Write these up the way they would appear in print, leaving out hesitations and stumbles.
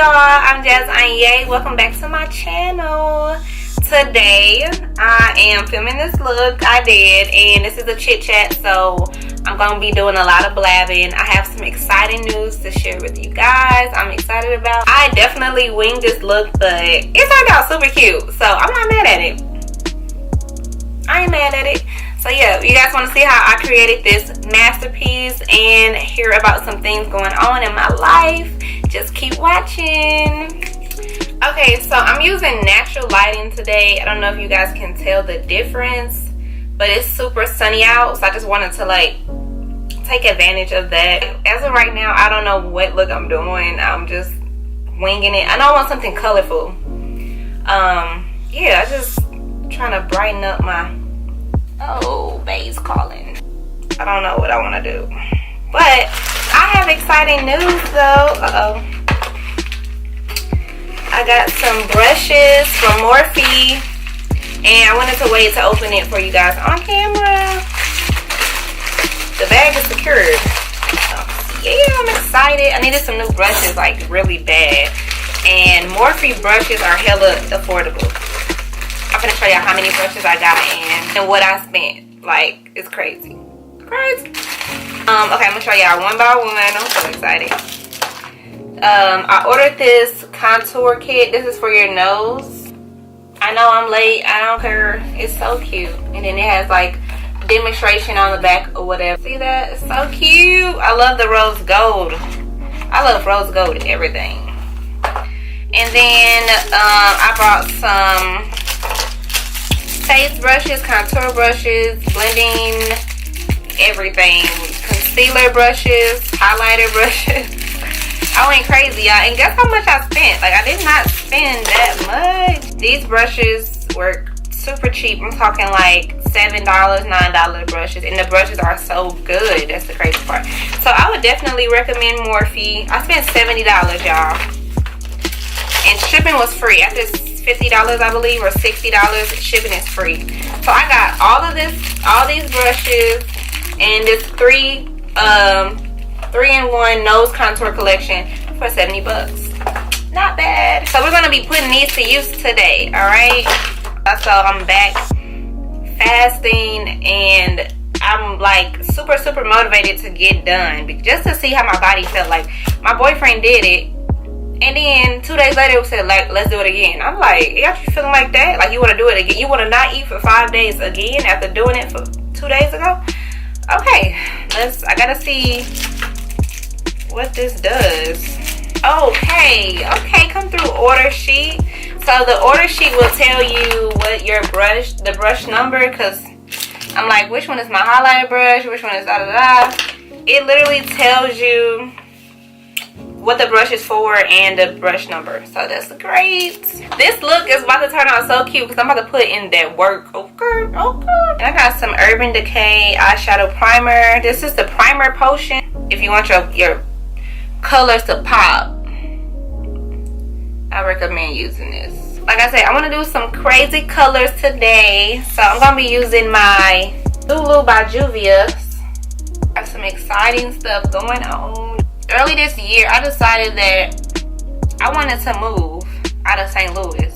y'all, I'm Jasx Aigner. Welcome back to my channel. Today I am filming this look I did, and this is a chit chat, so I'm gonna be doing a lot of blabbing. I have some exciting news to share with you guys. I'm excited about. I definitely winged this look, but it turned out super cute, so I'm not mad at it. I ain't mad at it. So yeah, you guys want to see how I created this masterpiece and hear about some things going on in my life, just keep watching. Okay, so I'm using natural lighting today. I don't know if you guys can tell the difference, but it's super sunny out, so I just wanted to like take advantage of that. As of right now, I don't know what look I'm doing. I'm just winging it. I know I want something colorful. Yeah, I just trying to brighten up my... Oh, babe's calling. I don't know what I want to do, but I have exciting news though. I got some brushes from Morphe, and I wanted to wait to open it for you guys on camera. The bag is secured. Yeah, I'm excited. I needed some new brushes like really bad, and Morphe brushes are hella affordable. I'm gonna show y'all how many brushes I got and what I spent. Like, it's crazy. Crazy. Okay, I'm gonna show y'all one by one. I'm so excited. I ordered this contour kit. This is for your nose. I know I'm late. I don't care. It's so cute. And then it has like demonstration on the back or whatever. See that? It's so cute. I love the rose gold. I love rose gold everything. And then I brought some face brushes, contour brushes, blending everything, concealer brushes, highlighter brushes. I went crazy, y'all, and guess how much I spent? Like, I did not spend that much. These brushes were super cheap. I'm talking like $7, $9 brushes, and the brushes are so good. That's the crazy part. So I would definitely recommend Morphe. I spent $70, y'all, and shipping was free. After $50, I believe, or $60, shipping is free. So I got all these brushes, and this 3-in-1 nose contour collection for 70 bucks. Not bad. So we're gonna be putting these to use today, all right? So I'm back fasting, and I'm like super motivated to get done, just to see how my body felt. Like, my boyfriend did it, and then 2 days later we said, like, let's do it again. I'm like, you feeling like that? Like, you want to do it again? You want to not eat for 5 days again after doing it for 2 days ago? Okay, I gotta see what this does. Okay, come through order sheet. So the order sheet will tell you what your the brush number, because I'm like, which one is my highlighter brush? Which one is da-da-da? It literally tells you what the brush is for and the brush number. So that's great. This look is about to turn out so cute because I'm about to put in that work. Okay. And I got some Urban Decay eyeshadow primer. This is the primer potion. If you want your colors to pop, I recommend using this. Like I said, I want to do some crazy colors today, so I'm gonna be using my Lulu by Juvia's. I have some exciting stuff going on. Early this year, I decided that I wanted to move out of St. Louis.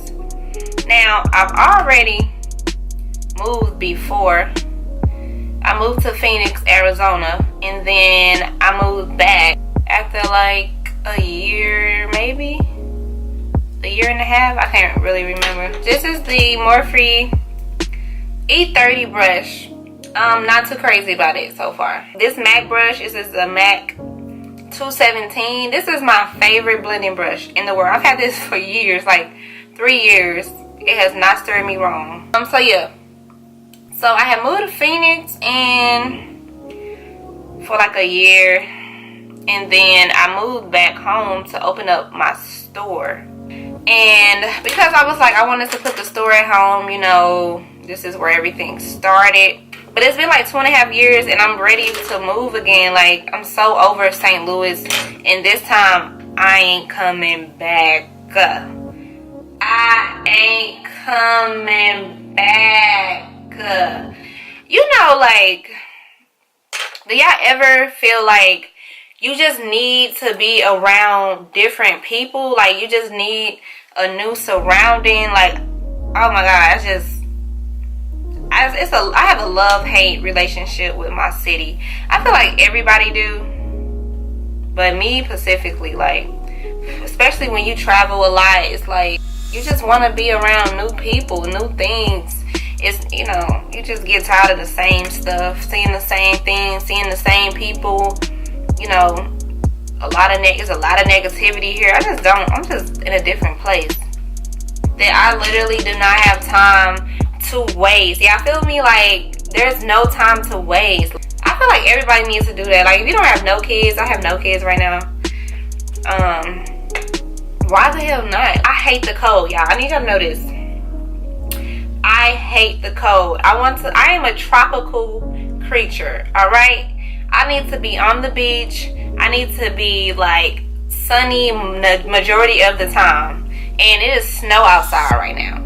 Now, I've already moved before. I moved to Phoenix, Arizona, and then I moved back after like a year, maybe a year and a half. I can't really remember. This is the Morphe E30 brush. Not too crazy about it so far. This MAC brush, this is the MAC 217. This is my favorite blending brush in the world. I've had this for years, like 3 years. It has not steered me wrong. So yeah, so I had moved to Phoenix and for like a year, and then I moved back home to open up my store. And because I was like, I wanted to put the store at home, you know, this is where everything started. But it's been like 2.5 years, and I'm ready to move again. Like, I'm so over St. Louis, and this time I ain't coming back. I ain't coming back. You know, like, do y'all ever feel like you just need to be around different people. Like, you just need a new surrounding. Like, oh my god, I have a love-hate relationship with my city. I feel like everybody do, but me specifically, like, especially when you travel a lot, it's like you just want to be around new people, new things. It's, you know, you just get tired of the same stuff, seeing the same things, seeing the same people. You know, there's a lot of negativity here. I'm just in a different place. That I literally do not have time to waste. Yeah, I feel me, like, there's no time to waste. I feel like everybody needs to do that. Like, if you don't have no kids, I have no kids right now. Why the hell not? I hate the cold, y'all. I need y'all to know this. I hate the cold. I am a tropical creature, alright? I need to be on the beach. I need to be, like, sunny majority of the time. And it is snow outside right now.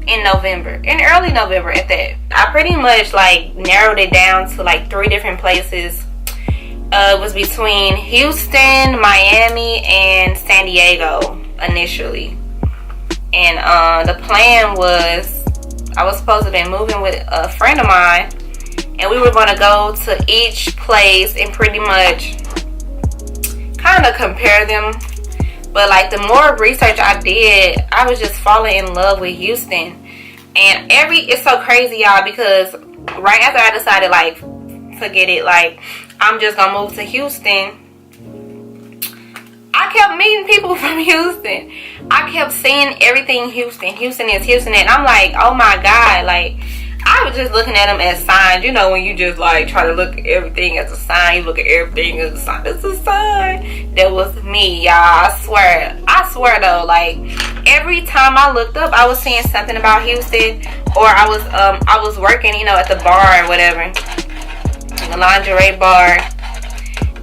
In November. In early November at that. I pretty much, like, narrowed it down to, like, 3 different places. It was between Houston, Miami, and San Diego initially. And the plan was, I was supposed to be moving with a friend of mine, and we were going to go to each place and pretty much kind of compare them. But, like, the more research I did, I was just falling in love with Houston. And it's so crazy, y'all, because right after I decided, like, forget it, like, I'm just gonna move to Houston, I kept meeting people from Houston. I kept seeing everything Houston. Houston is Houston. And I'm like, oh my god, like, I was just looking at them as signs. You know, when you just, like, try to look at everything as a sign, you look at everything as a sign. It's a sign. That was me, y'all. I swear though, like, every time I looked up, I was seeing something about Houston, or I was working, you know, at the bar or whatever, the lingerie bar,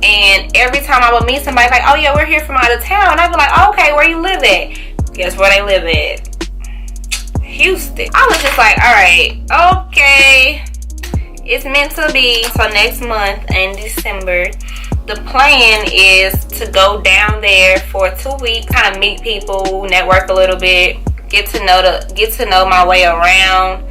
and every time I would meet somebody, like, oh yeah, we're here from out of town, I'd be like, oh, okay, where you live at? Guess where they live at? Houston. I was just like, alright, okay, it's meant to be. So next month in December, the plan is to go down there for 2 weeks, kind of meet people, network a little bit, get to know my way around.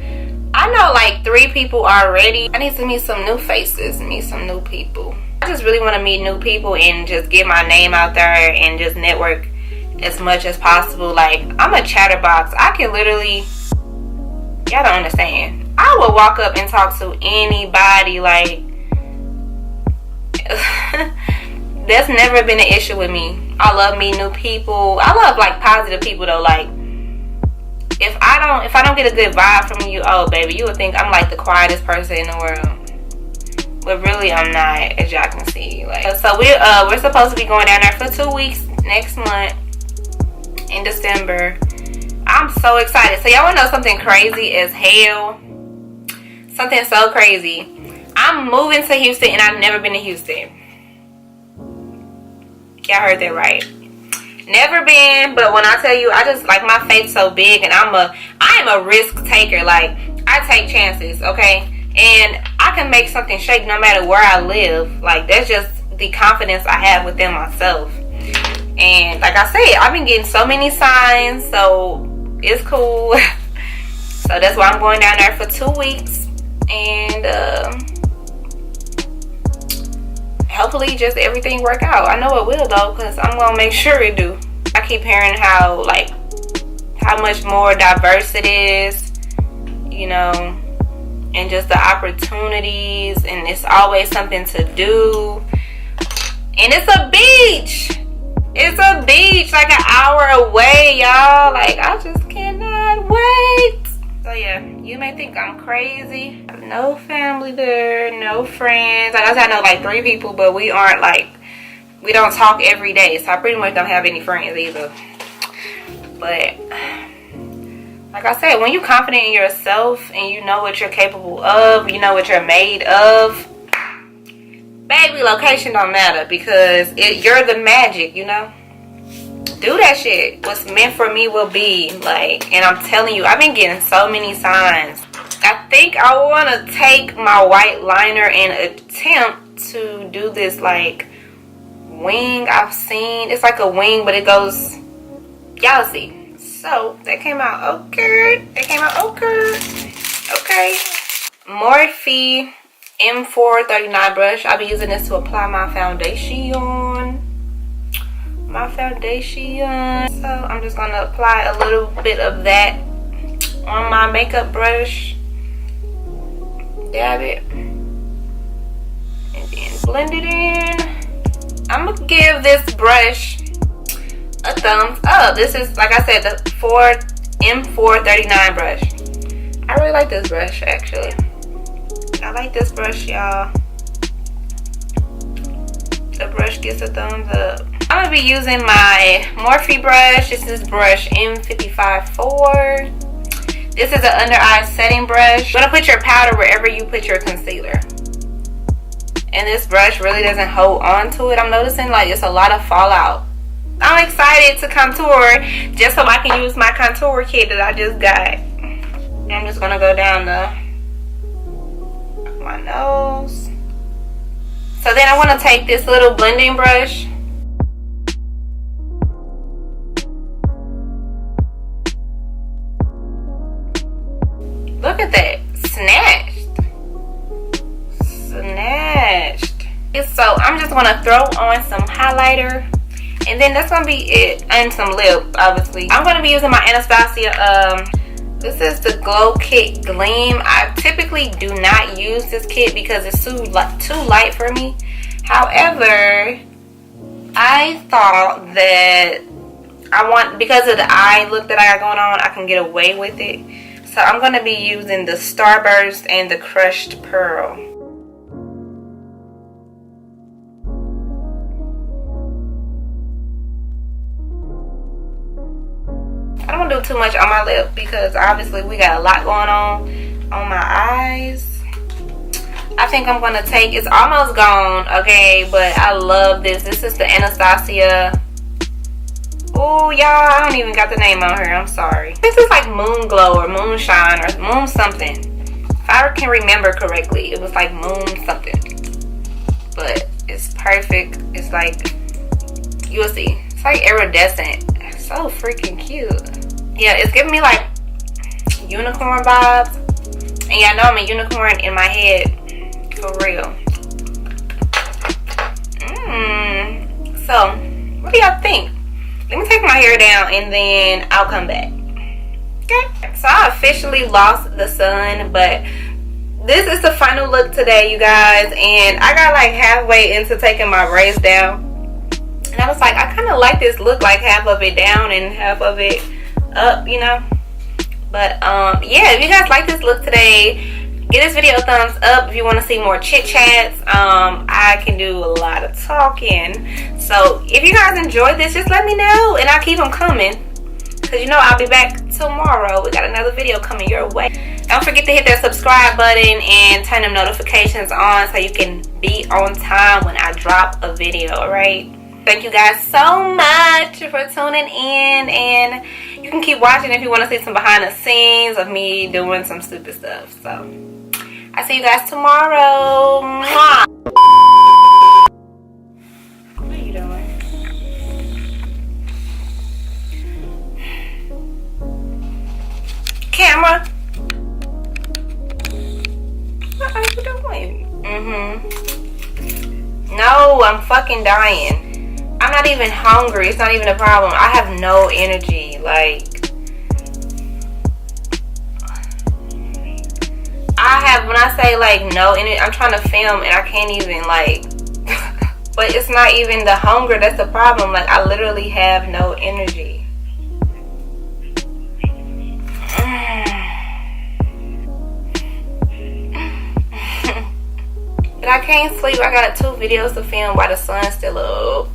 I know like 3 people already. I need to meet some new faces, meet some new people. I just really want to meet new people and just get my name out there and just network as much as possible. Like, I'm a chatterbox. I can literally, y'all don't understand, I will walk up and talk to anybody. Like, that's never been an issue with me. I love meeting new people. I love like positive people though. Like, if I don't get a good vibe from you, oh baby, you would think I'm like the quietest person in the world. But really I'm not, as y'all can see. Like, so we're supposed to be going down there for 2 weeks next month in December. I'm so excited. So y'all wanna know something crazy as hell? Something so crazy. I'm moving to Houston and I've never been to Houston. Y'all heard that right. Never been, but when I tell you, I just, like, my faith's so big, and I am a risk taker. Like, I take chances, okay? And I can make something shake no matter where I live. Like, that's just the confidence I have within myself. And like I said, I've been getting so many signs, so it's cool. So that's why I'm going down there for 2 weeks, and hopefully just everything work out. I know it will though, because I'm gonna make sure it do. I keep hearing how much more diverse it is, you know, and just the opportunities, and it's always something to do. And it's a beach. It's a beach like an hour away, y'all. Like, I just cannot wait. So yeah, you may think I'm crazy. I have no family there, no friends. Like I said, I know like 3 people, but we aren't like, we don't talk every day. So I pretty much don't have any friends either. But like I said, when you're confident in yourself and you know what you're capable of, you know what you're made of, baby, location don't matter, because you're the magic, you know. Do that shit. What's meant for me will be. Like, and I'm telling you, I've been getting so many signs. I think I want to take my white liner and attempt to do this like wing I've seen. It's like a wing, but it goes, y'all see. So that came out okay. That came out okay. Okay. Morphe M439 brush. I'll be using this to apply my foundation. So I'm just gonna apply a little bit of that on my makeup brush. Dab it. And then blend it in. I'm gonna give this brush a thumbs up. This is, like I said, the M439 brush. I really like this brush, actually. I like this brush, y'all. The brush gets a thumbs up. I'm gonna be using my Morphe brush. This is brush M55-4. This is an under eye setting brush. You're gonna put your powder wherever you put your concealer. And this brush really doesn't hold on to it. I'm noticing like it's a lot of fallout. I'm excited to contour just so I can use my contour kit that I just got. I'm just gonna go down my nose. So then I want to take this little blending brush. Look at that. Snatched. So I'm just going to throw on some highlighter. And then that's going to be it. And some lip, obviously. I'm going to be using my Anastasia. This is the Glow Kit Gleam. I typically do not use this kit because it's too light for me. However, I thought that because of the eye look that I got going on, I can get away with it. So I'm going to be using the Starburst and the Crushed Pearl. I don't want to do too much on my lip because obviously we got a lot going on my eyes. I think I'm going to take, it's almost gone, okay, but I love this. This is the Anastasia. Oh, y'all, I don't even got the name on her. I'm sorry. This is like Moon Glow or Moonshine or Moon something. If I can remember correctly, it was like Moon something. But it's perfect. It's like, you'll see. It's like iridescent. It's so freaking cute. Yeah, it's giving me like unicorn vibes. And y'all know I'm a unicorn in my head. For real. So, what do y'all think? Let me take my hair down and then I'll come back. Okay. So I officially lost the sun, but this is the final look today, you guys. And I got like halfway into taking my braids down. And I was like, I kind of like this look, like half of it down and half of it up, you know. But yeah, if you guys like this look today, give this video a thumbs up. If you want to see more chit chats, I can do a lot of talking. So if you guys enjoyed this, just let me know and I'll keep them coming, because you know I'll be back tomorrow. We got another video coming your way. Don't forget to hit that subscribe button and turn them notifications on so you can be on time when I drop a video. Alright, thank you guys so much for tuning in, and you can keep watching if you want to see some behind the scenes of me doing some stupid stuff. So I'll see you guys tomorrow. Mwah. What are you doing? Camera. What are you doing? No, I'm fucking dying. I'm not even hungry. It's not even a problem. I have no energy. Like, when I say like no energy, I'm trying to film and I can't even like, but it's not even the hunger that's the problem. Like, I literally have no energy. But I can't sleep. I got 2 videos to film while the sun's still up.